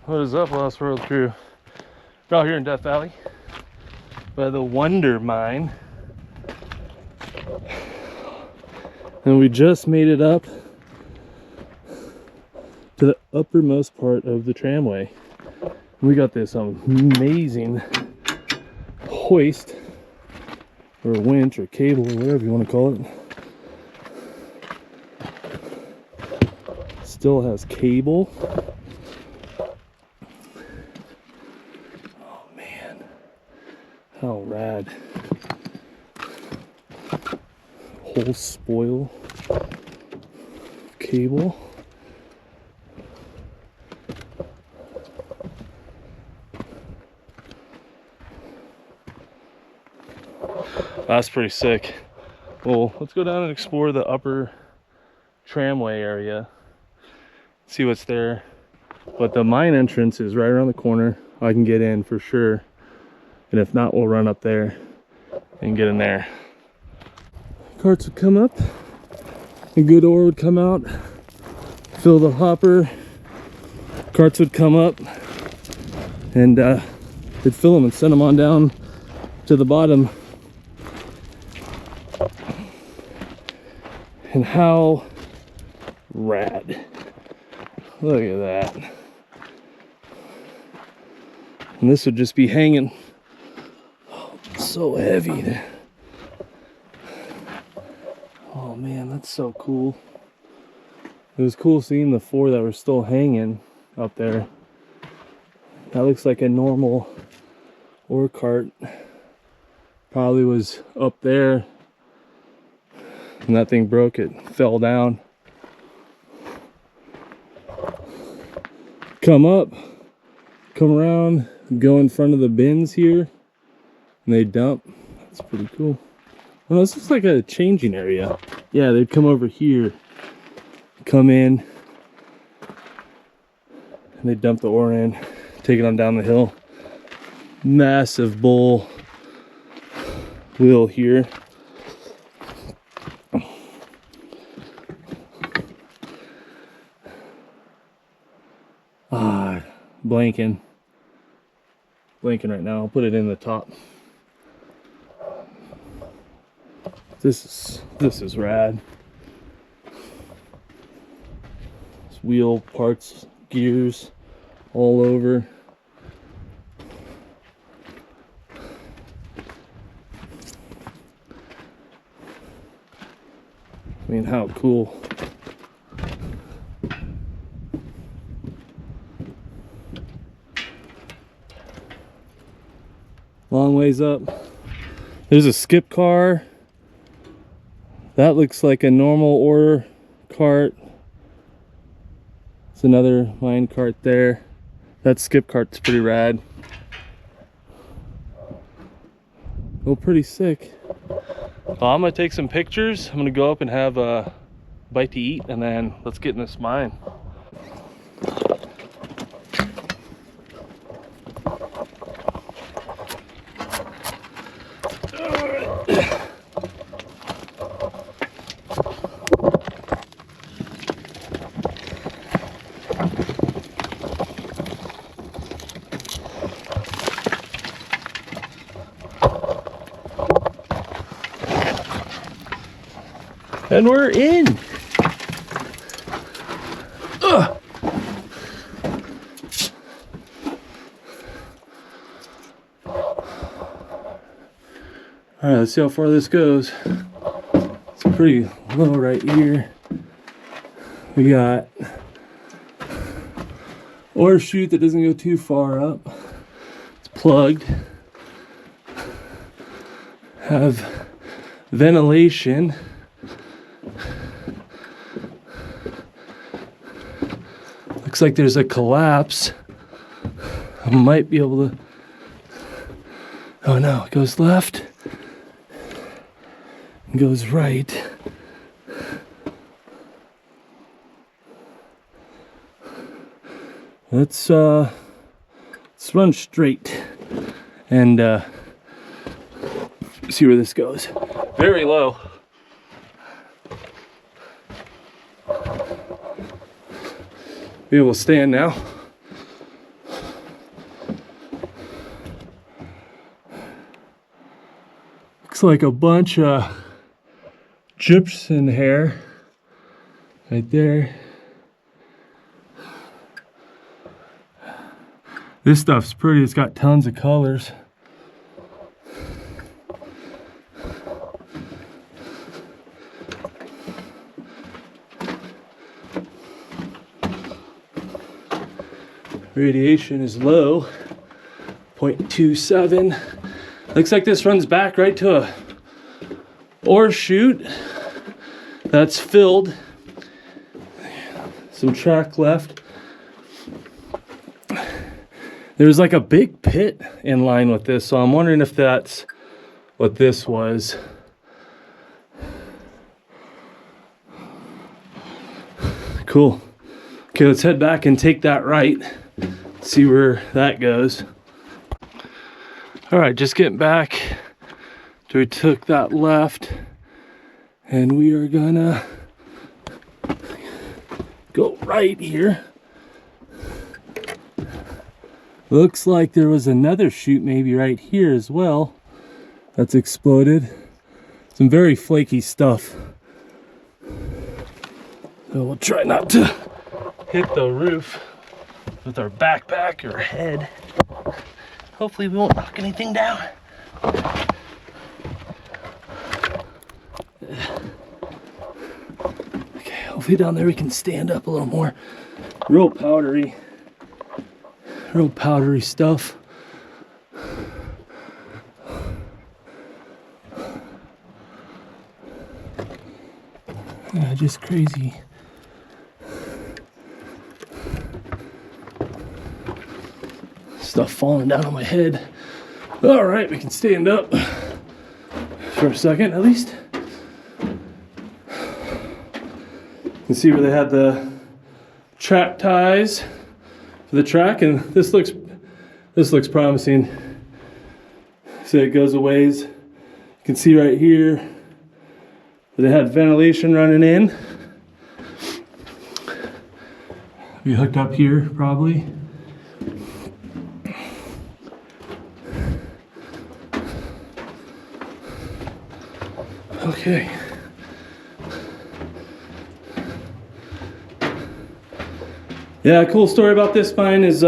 What is up, Lost World crew? We're out here in Death Valley by the Wonder Mine, and we just made it up to the uppermost part of the tramway. We got this amazing hoist or winch or cable or whatever you want to call it. Still has cable. Oh man, how rad. Whole spoil cable. That's pretty sick. Well, let's go down and explore the upper tramway area, see what's there. But the mine entrance is right around the corner. I can get in for sure, and if not, we'll run up there and get in there. Carts would come up, a good ore would come out, fill the hopper, carts would come up, and they'd fill them and send them on down to the bottom. And how rad. Look at that. And this would just be hanging. Oh, so heavy. Oh man, that's so cool. It was cool seeing the 4 that were still hanging up there. That looks like a normal ore cart. Probably was up there. And that thing broke, it fell down. Come up, come around, go in front of the bins here, and they dump. That's pretty cool. Well, this looks like a changing area. Yeah, they'd come over here, come in, and they dump the ore in, take it on down the hill. Massive bull wheel here. Blanking right now. I'll put it in the top. This is rad. It's wheel parts, gears all over. I mean, how cool. Long ways up. There's a skip car. That looks like a normal ore cart. It's another mine cart there. That skip cart's pretty rad. Oh, pretty sick. Well, I'm gonna take some pictures. I'm gonna go up and have a bite to eat, and then let's get in this mine. And we're in. Ugh. All right, let's see how far this goes. It's pretty low right here. We got ore chute that doesn't go too far up. It's plugged. Have ventilation. Looks like there's a collapse. I might be able to. Oh no, it goes left. It goes right. Let's run straight and see where this goes. Very low. Be able to stand now. Looks like a bunch of gypsum hair right there. This stuff's pretty. It's got tons of colors. Radiation is low, 0.27. Looks like this runs back right to a ore chute that's filled. Some track left. There's like a big pit in line with this, so I'm wondering if that's what this was. Cool. Okay, let's head back and take that right. See where that goes. All right, just getting back. We took that left, and we are gonna go right here. Looks like there was another chute maybe right here as well that's exploded. Some very flaky stuff. So we'll try not to hit the roof with our backpack or head. Hopefully we won't knock anything down. Okay, hopefully down there we can stand up a little more. Real powdery stuff. Yeah, just crazy. Stuff falling down on my head. All right, we can stand up for a second at least. You can see where they had the track ties for the track, and this looks promising. So it goes a ways. You can see right here where they had ventilation running in. Be hooked up here probably. Okay. Yeah, a cool story about this mine is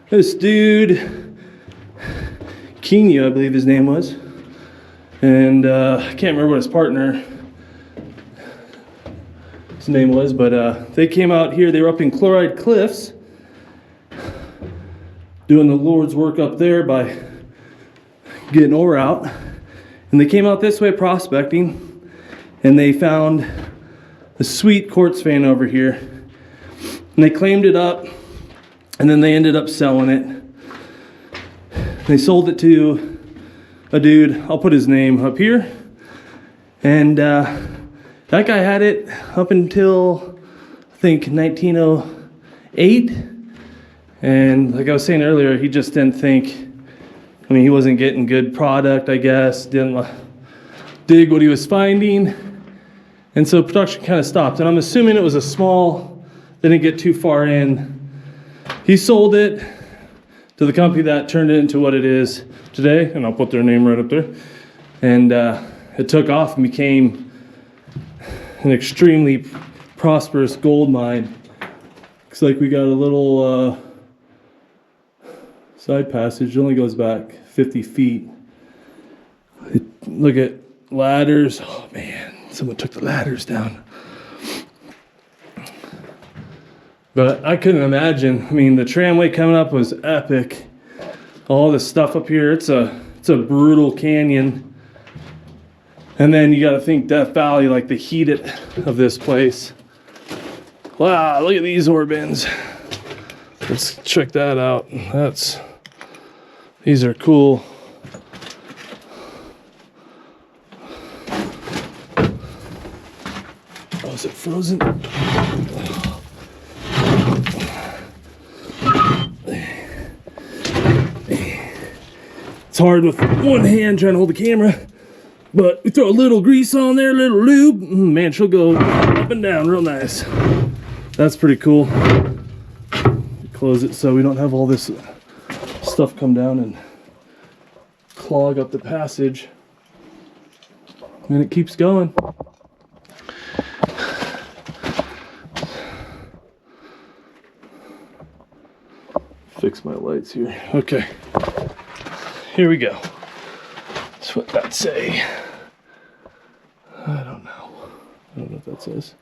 this dude, Keane, I believe his name was, and I can't remember what his partner his name was, but they came out here. They were up in Chloride Cliffs doing the Lord's work up there by getting ore out. And they came out this way prospecting, and they found a sweet quartz vein over here. And they claimed it up, and then they ended up selling it. They sold it to a dude, I'll put his name up here. And that guy had it up until, I think, 1908. And like I was saying earlier, he just didn't think, I mean, he wasn't getting good product, I guess. Didn't dig what he was finding. And so production kind of stopped. And I'm assuming it was a small, didn't get too far in. He sold it to the company that turned it into what it is today. And I'll put their name right up there. And it took off and became an extremely prosperous gold mine. Looks like we got a little side passage. It only goes back 50 feet. Look at ladders. Oh man, someone took the ladders down. But I couldn't imagine. I mean, the tramway coming up was epic. All this stuff up here, it's a brutal canyon. And then you got to think Death Valley, like the heat of this place. Wow, look at these ore bins. Let's check that out. These are cool. Oh, is it frozen? It's hard with one hand trying to hold the camera, but we throw a little grease on there, a little lube. Man, she'll go up and down real nice. That's pretty cool. Close it so we don't have all this stuff come down and clog up the passage. And it keeps going. Fix my lights here. Okay. Here we go. That's what that say. I don't know. I don't know what that says.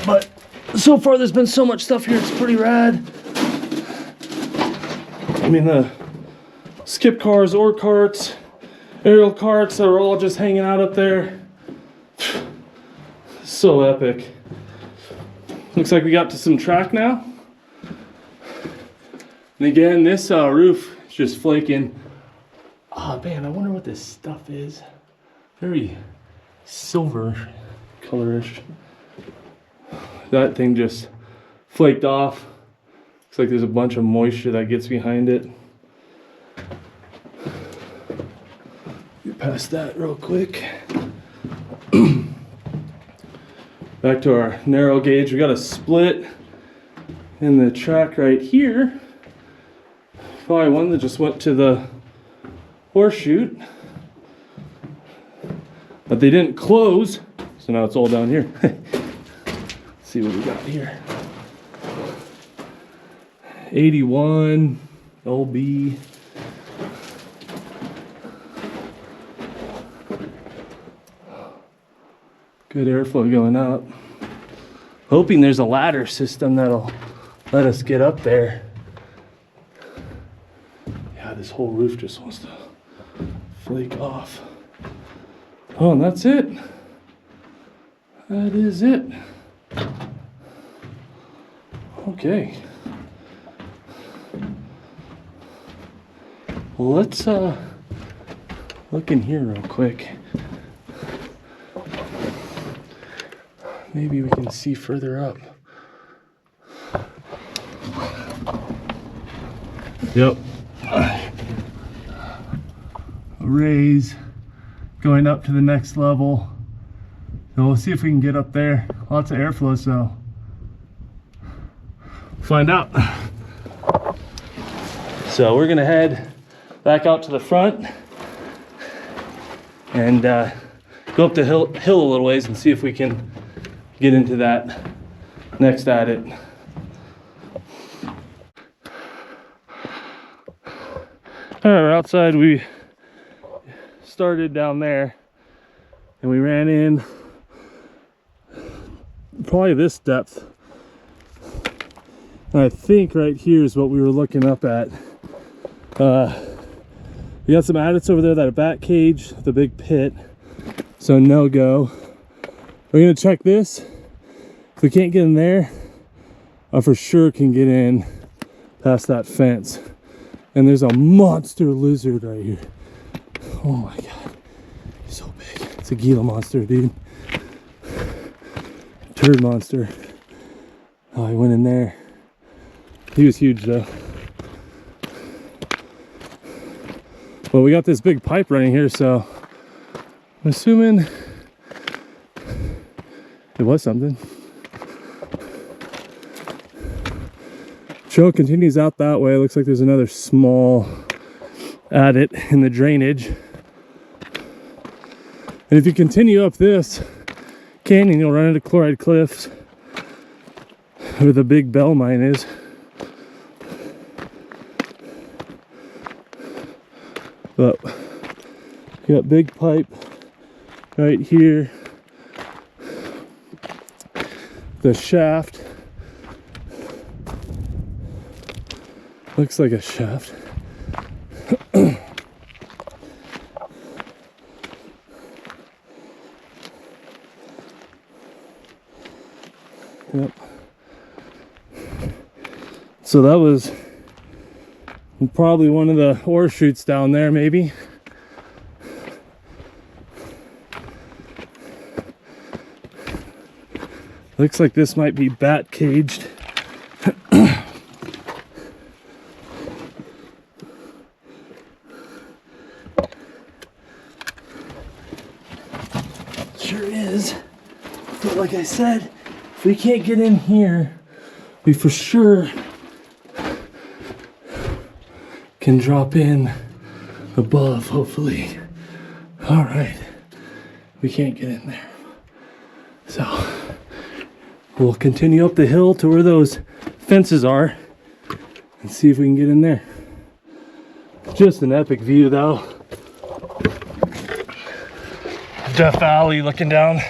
But so far there's been so much stuff here, it's pretty rad. I mean, the skip cars, ore carts, aerial carts that are all just hanging out up there. So epic. Looks like we got to some track now. And again, this roof is just flaking. Oh man, I wonder what this stuff is. Very silver colorish. That thing just flaked off. Looks like there's a bunch of moisture that gets behind it. Get past that real quick. Back to our narrow gauge. We got a split in the track right here. Probably one that just went to the ore chute. But they didn't close, so now it's all down here. Let's see what we got here. 81 LB. Good airflow going up. Hoping there's a ladder system that'll let us get up there. Yeah, this whole roof just wants to flake off. Oh, and that's it. That is it. Okay. Well, let's look in here real quick. Maybe we can see further up. Yep. A raise going up to the next level. So we'll see if we can get up there. Lots of airflow, so find out. So we're gonna head back out to the front and go up the hill a little ways and see if we can get into that next adit. All right, we're outside. We started down there and we ran in probably this depth. And I think right here is what we were looking up at. We got some adits over there that are back cage, the big pit, so no go. We're gonna check this. If we can't get in there, I for sure can get in past that fence. And there's a monster lizard right here. Oh my god, he's so big. It's a Gila monster, dude. Turd monster. Oh, he went in there. He was huge though. But we got this big pipe running here, so I'm assuming it was something. Trail continues out that way. It looks like there's another small adit in the drainage. And if you continue up this canyon, you'll run into chloride cliffs where the big bell mine is. But you got big pipe right here. The shaft looks like a shaft. Yep. So that was probably one of the ore chutes down there, maybe. Looks like this might be bat caged. Sure is. But like I said, if we can't get in here, we for sure can drop in above, hopefully. All right, we can't get in there. So we'll continue up the hill to where those fences are and see if we can get in there. Just an epic view though. Death Valley looking down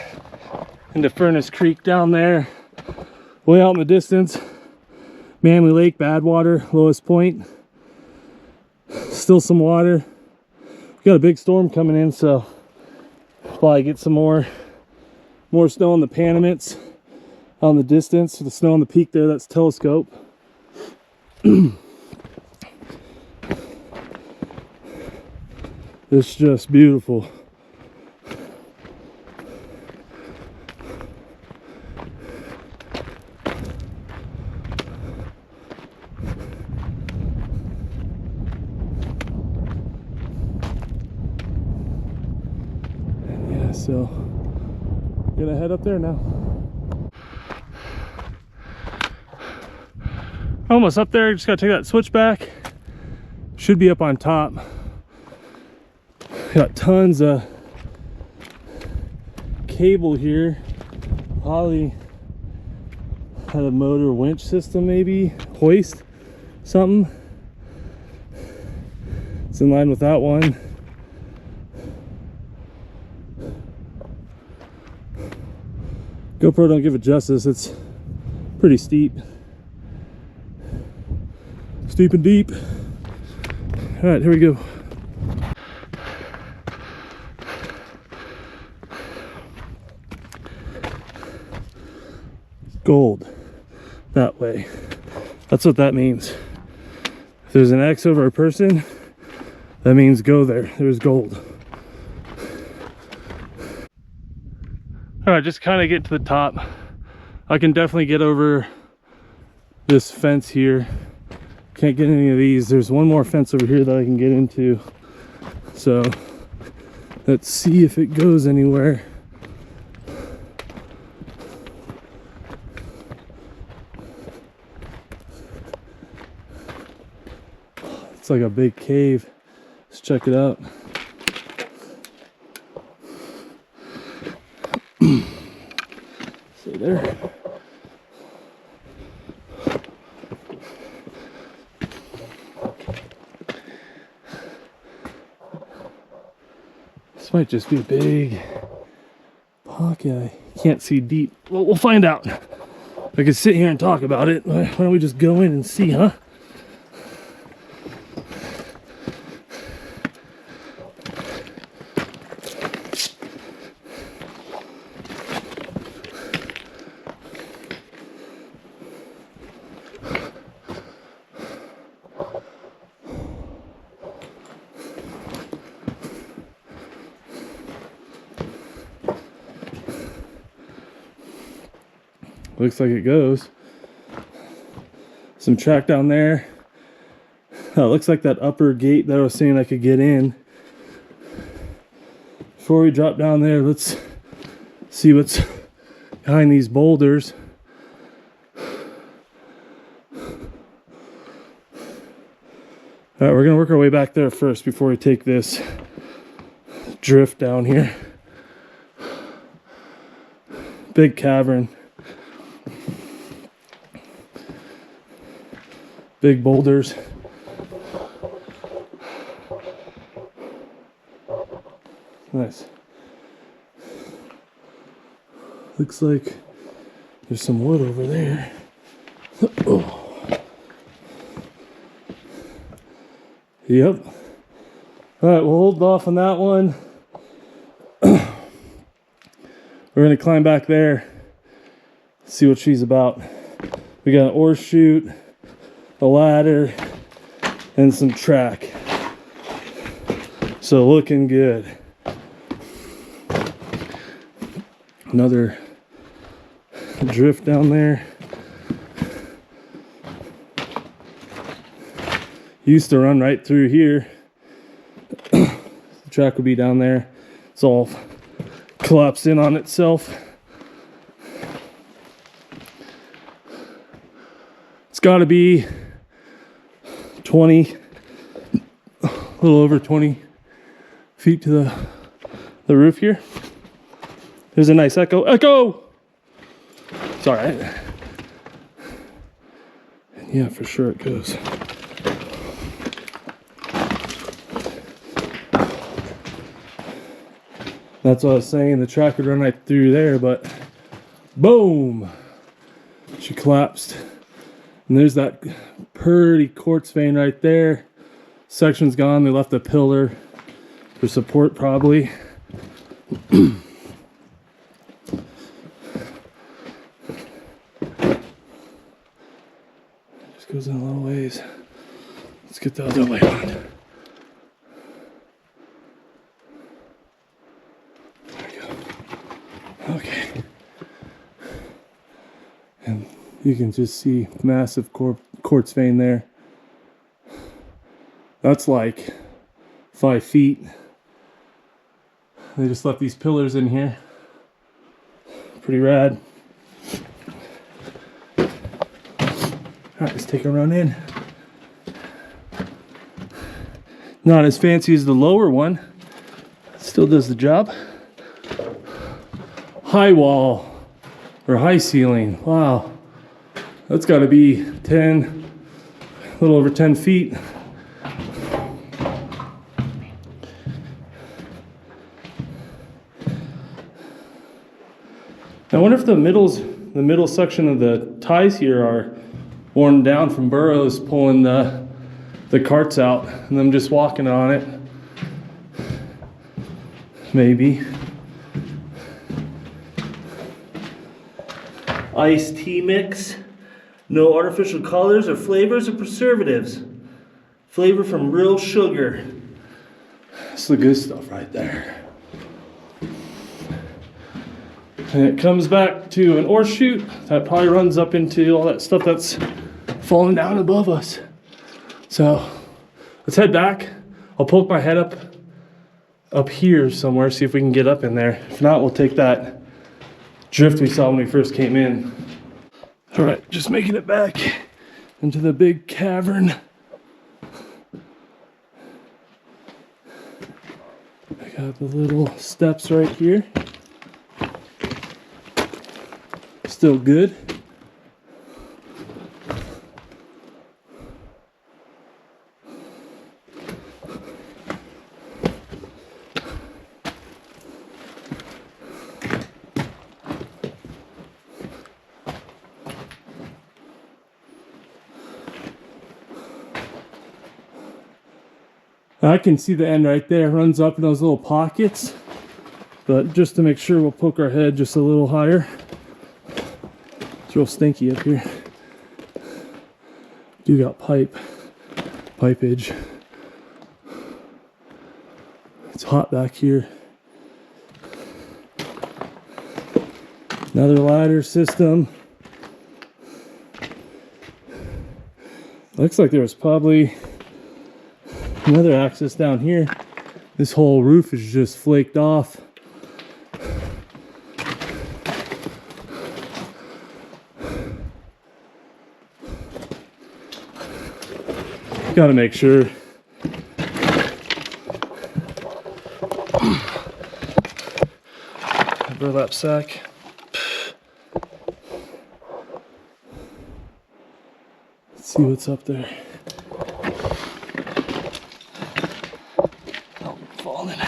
into Furnace Creek down there. Way out in the distance, Manly Lake, bad water, lowest point. Still some water. We got a big storm coming in, so probably get some more snow on the Panamints out in the distance. The snow on the peak there, that's Telescope. It's just beautiful. So, gonna head up there now. Almost up there, just gotta take that switchback. Should be up on top. Got tons of cable here. Probably had a motor winch system, maybe hoist, something. It's in line with that one. GoPro don't give it justice. It's pretty steep. Steep and deep. All right, here we go. Gold. That way. That's what that means. If there's an X over a person, that means go there. There's gold. All right, just kind of get to the top. I can definitely get over this fence here. Can't get any of these. There's one more fence over here that I can get into. So let's see if it goes anywhere. It's like a big cave. Let's check it out. See there. This might just be a big pocket. I can't see deep. Well, we'll find out. I could sit here and talk about it. Why don't we just go in and see, huh? Looks like it goes. Some track down there. Looks like that upper gate that I was saying I could get in. Before we drop down there, let's see what's behind these boulders. All right, we're gonna work our way back there first before we take this drift down here. Big cavern. Big boulders. Nice. Looks like there's some wood over there. Oh. Yep. All right, we'll hold off on that one. We're gonna climb back there, see what she's about. We got an ore chute, a ladder, and some track. So looking good. Another drift down there. Used to run right through here. The track would be down there. It's all collapsed in on itself. It's got to be 20 a little over 20 feet to the roof here. There's a nice echo. Echo! It's all right. Yeah, for sure it goes. That's what I was saying. The track would run right through there, but boom! She collapsed. And there's that pretty quartz vein right there. Section's gone. They left a pillar for support, probably. Just goes in a little ways. Let's get the other light on. There we go. Okay. And you can just see massive quartz vein there. That's like 5 feet. They just left these pillars in here. Pretty rad. All right, let's take a run in. Not as fancy as the lower one. Still does the job. High wall or high ceiling. Wow. That's got to be 10, a little over 10 feet. I wonder if the middle section of the ties here are worn down from burros pulling the carts out and them just walking on it. Maybe. Iced tea mix. No artificial colors or flavors or preservatives. Flavor from real sugar. That's the good stuff right there. And it comes back to an ore chute that probably runs up into all that stuff that's falling down above us. So let's head back. I'll poke my head up here somewhere, see if we can get up in there. If not, we'll take that drift we saw when we first came in. All right, just making it back into the big cavern. I got the little steps right here. Still good. I can see the end right there. It runs up in those little pockets. But just to make sure, we'll poke our head just a little higher. It's real stinky up here. Do got pipage. It's hot back here. Another ladder system. Looks like there was probably another access down here. This whole roof is just flaked off. Got to make sure. Burlap sack. Let's see what's up there. Oh, I'm falling.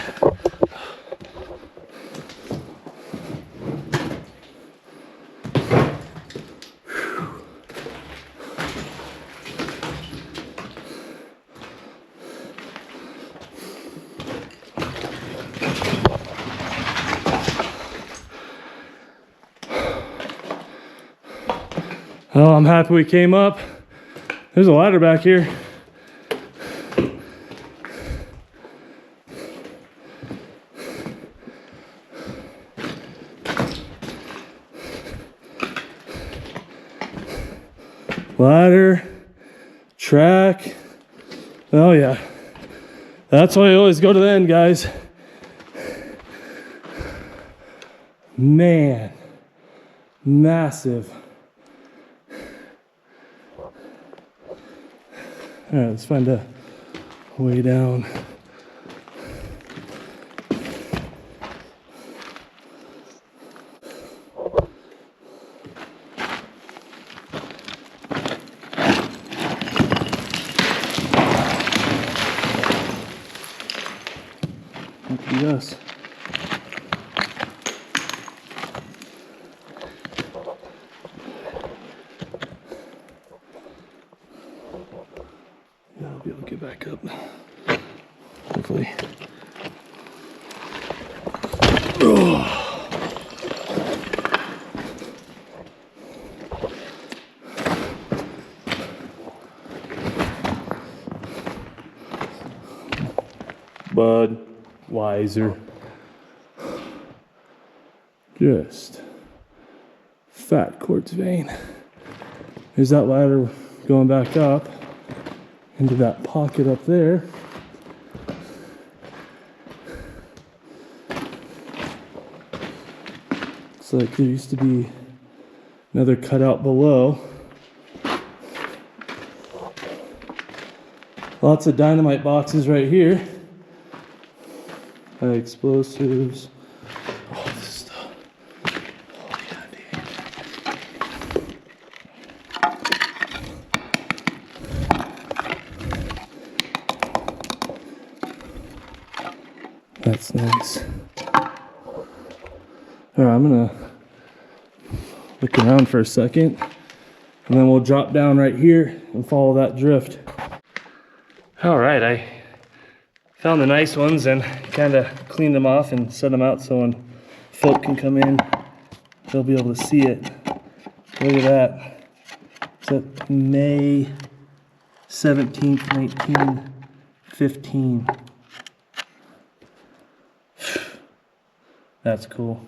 Oh, I'm happy we came up. There's a ladder back here. Ladder, track. Oh yeah. That's why I always go to the end, guys. Man, massive. All right, let's find a way down. Lucky us. I'll be able to get back up. Hopefully. Oh. Budweiser. Just fat quartz vein. There's that ladder going back up into that pocket up there. Looks like there used to be another cutout below. Lots of dynamite boxes right here. Explosives. Oh, this stuff. Oh, yeah, dude. That's nice. Alright, I'm gonna look around for a second, and then we'll drop down right here and follow that drift. Alright, I found the nice ones and kind of cleaned them off and set them out so when folk can come in, they'll be able to see it. Look at that. It's at May 17th, 1915. That's cool.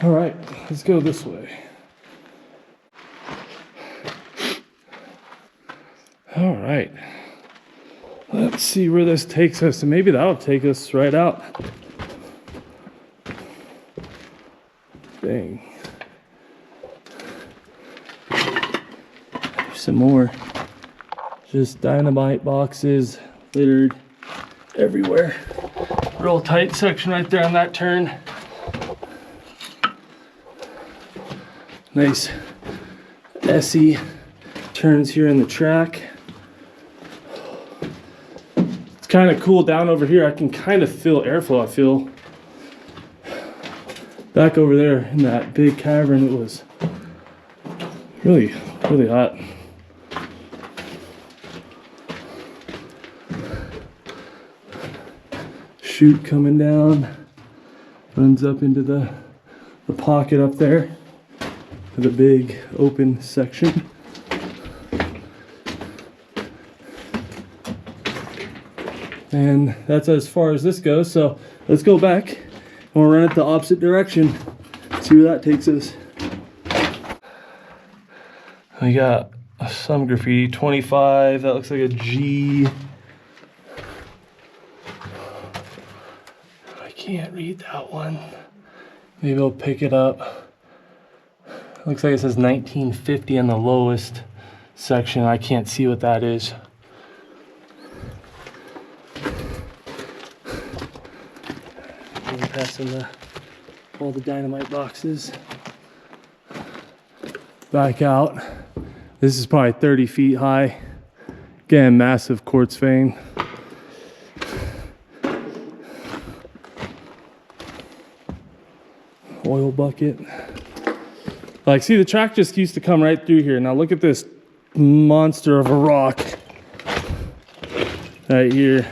All right, let's go this way. All right, let's see where this takes us, and maybe that'll take us right out. Dang. There's some more. Just dynamite boxes littered everywhere. Real tight section right there on that turn. Nice SE turns here in the track. It's kind of cool down over here. I can kind of feel airflow. I feel back over there in that big cavern. It was really, really hot. Chute coming down, runs up into the pocket up there. The big open section. And that's as far as this goes, so let's go back and we'll run it the opposite direction, see where that takes us. We got some graffiti, 25, that looks like a G. I can't read that one. Maybe I'll pick it up. Looks like it says 1950 on the lowest section. I can't see what that is. We're passing all the dynamite boxes. Back out. This is probably 30 feet high. Again, massive quartz vein. Oil bucket. Like, see, the track just used to come right through here. Now look at this monster of a rock right here.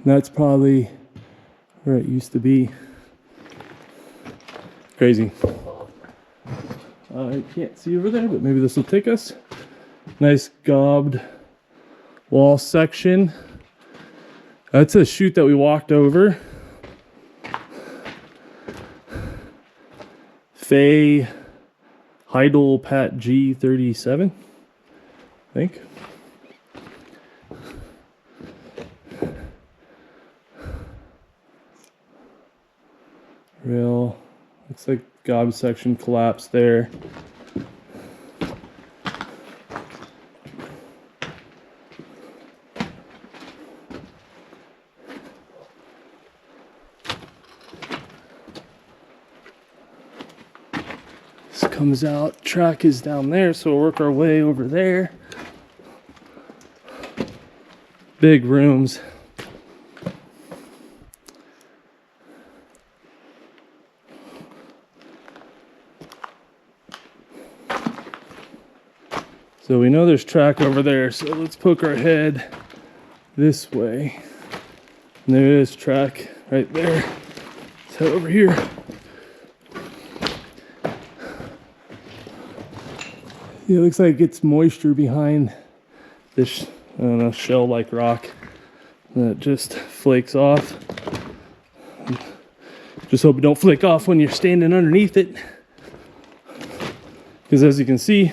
That's probably where it used to be. Crazy. I can't see over there, but maybe this will take us. Nice gobbed wall section. That's a chute that we walked over. Fay Heidel Pat G37, I think. Real, looks like gob section collapsed there. This comes out, track is down there, so we'll work our way over there. Big rooms. So we know there's track over there, so let's poke our head this way. And there is track right there. Let's head over here. Yeah, it looks like it's moisture behind this, I don't know, shell-like rock that just flakes off. Just hope it don't flake off when you're standing underneath it. Because as you can see,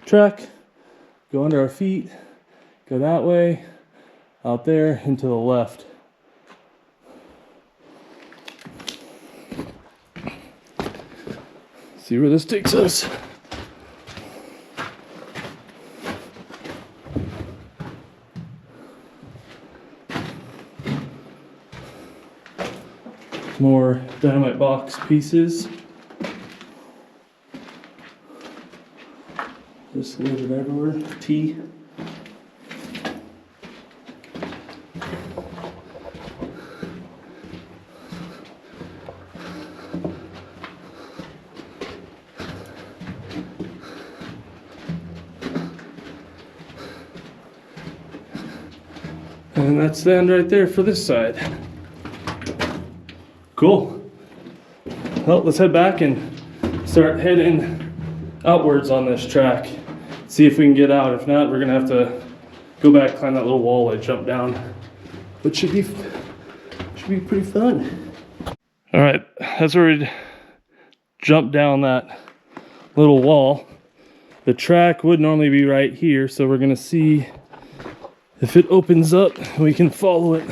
track, go under our feet, go that way, out there, and to the left. See where this takes us. More dynamite box pieces. Just littered everywhere. Tea. And that's the end right there for this side. Cool. Well, let's head back and start heading outwards on this track. See if we can get out. If not, we're gonna have to go back, climb that little wall I jumped down. But should be pretty fun. All right, that's where we jumped down that little wall. The track would normally be right here, so we're gonna see if it opens up, we can follow it.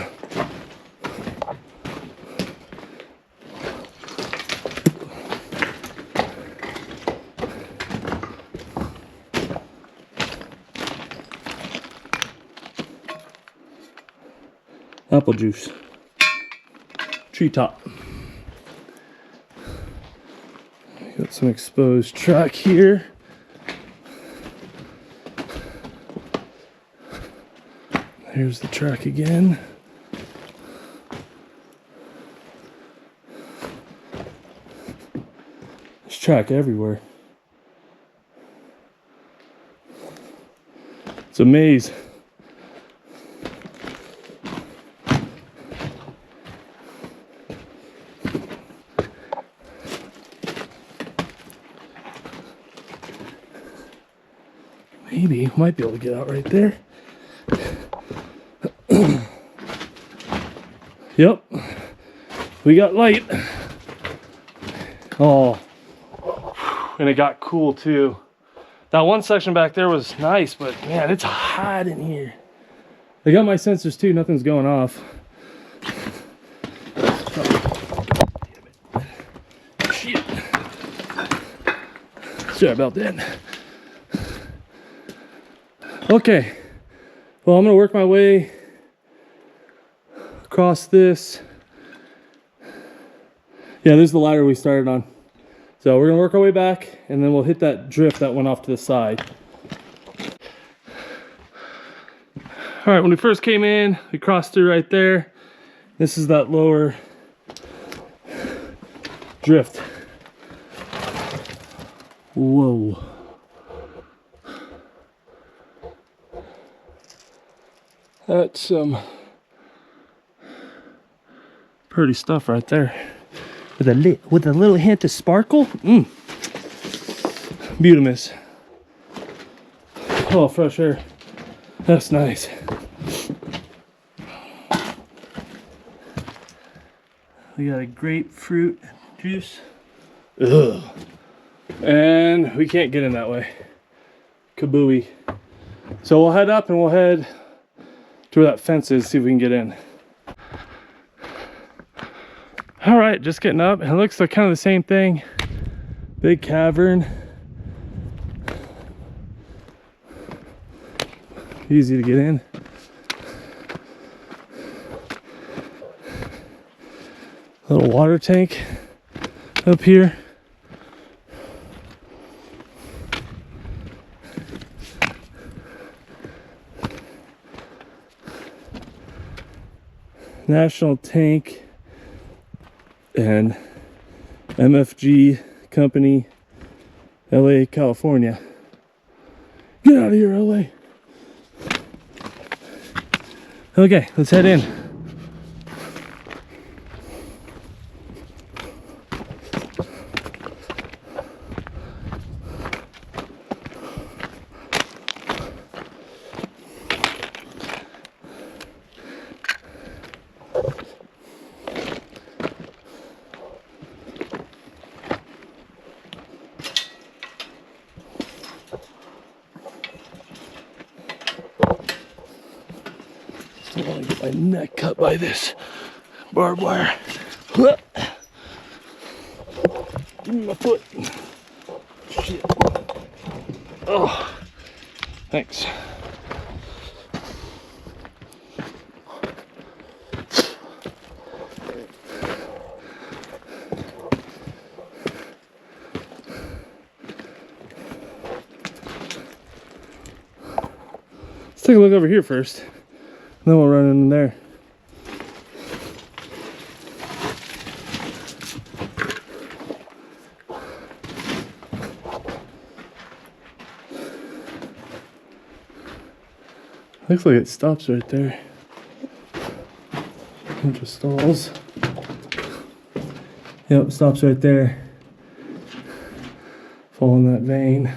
Apple juice. Treetop. Got some exposed track here. Here's the track again. There's track everywhere. It's a maze. Maybe we might be able to get out right there. Yep, we got light. Oh, and it got cool too. That one section back there was nice, but man, it's hot in here. I got my sensors too, nothing's going off. Shit. Sorry about that. Okay, well, I'm gonna work my way across this. Yeah, there's the ladder we started on. So we're gonna work our way back and then we'll hit that drift that went off to the side. All right, when we first came in, we crossed through right there. This is that lower drift. Whoa. That's some pretty stuff right there. With a little hint of sparkle. Beautimous. Oh, fresh air. That's nice. We got a grapefruit juice. Ugh. And we can't get in that way. Kabooey. So we'll head up and we'll head to where that fence is, see if we can get in. All right, just getting up. It looks like kind of the same thing Big cavern. Easy to get in. Little water tank up here. National Tank and MFG Company, LA, California. Get out of here, LA. Okay, let's head in. I want to get my neck cut by this barbed wire. Give me my foot. Shit. Oh, thanks. Let's take a look over here first. Then we'll run in there. Looks like it stops right there. Bunch of stalls. Yep, stops right there. Following that vein.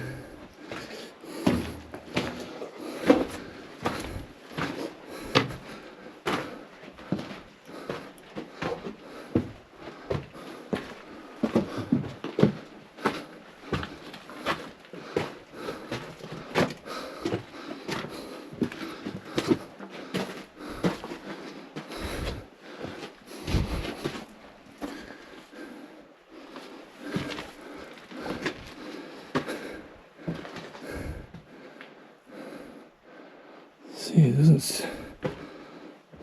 See, it doesn't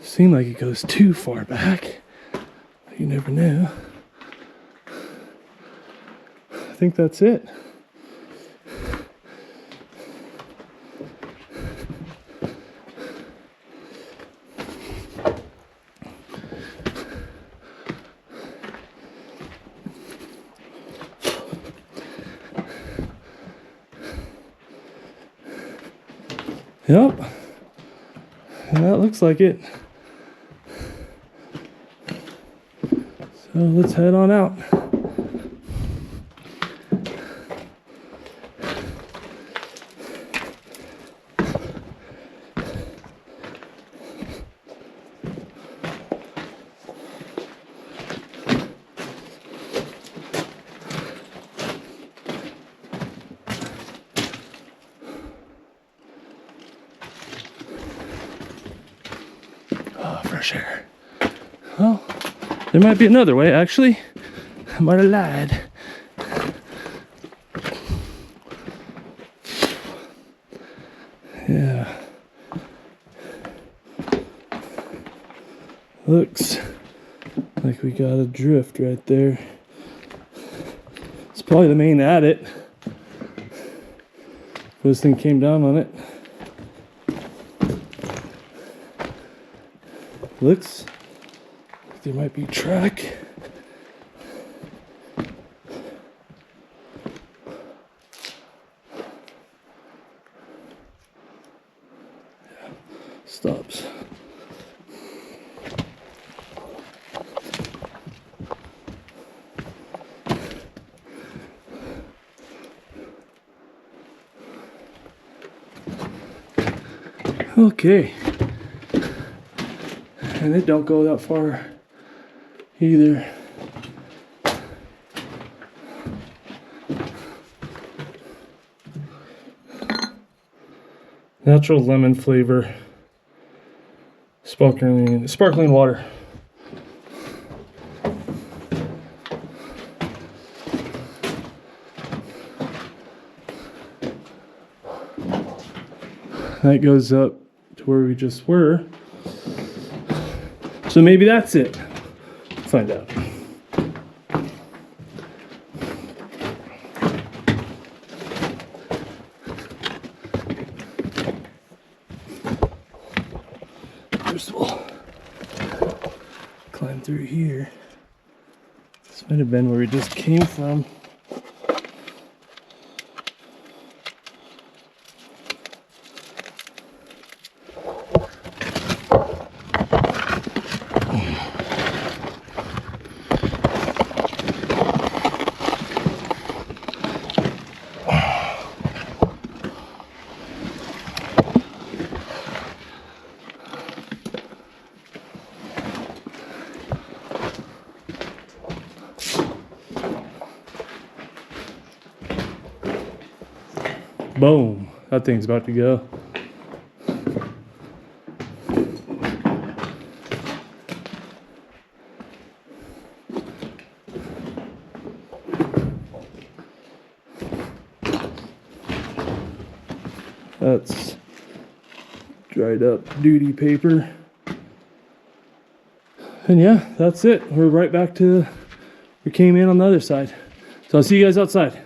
seem like it goes too far back. You never know. I think that's it. Yep. And that looks like it. So let's head on out. Fresh air. Well, there might be another way, actually. I might have lied. Yeah. Looks like we got a drift right there. It's probably the main adit. This thing came down on it. Looks like there might be track. Yeah, stops. Okay. And it don't go that far either. Natural lemon flavor. Sparkling water. That goes up to where we just were. So maybe that's it. Find out. First we'll climb through here. This might have been where we just came from. Boom, that thing's about to go. That's dried up duty paper. And yeah, that's it. We're right back to we came in on the other side. So I'll see you guys outside.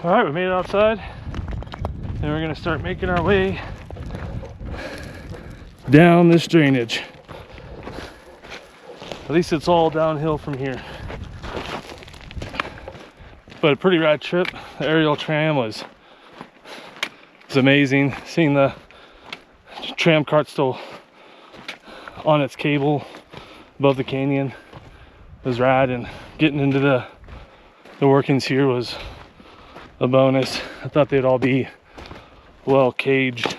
All right, we made it outside. And we're gonna start making our way down this drainage. At least it's all downhill from here. But a pretty rad trip. The aerial tram was amazing. Seeing the tram cart still on its cable above the canyon was rad, and getting into the workings here was a bonus. I thought they'd all be well caged,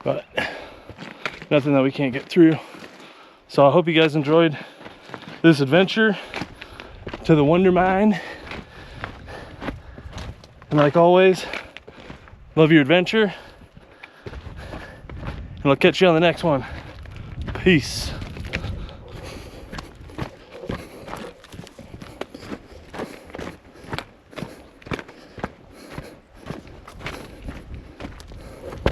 but nothing that we can't get through. So I hope you guys enjoyed this adventure to the Wonder Mine. And like always, love your adventure. And I'll catch you on the next one. Peace.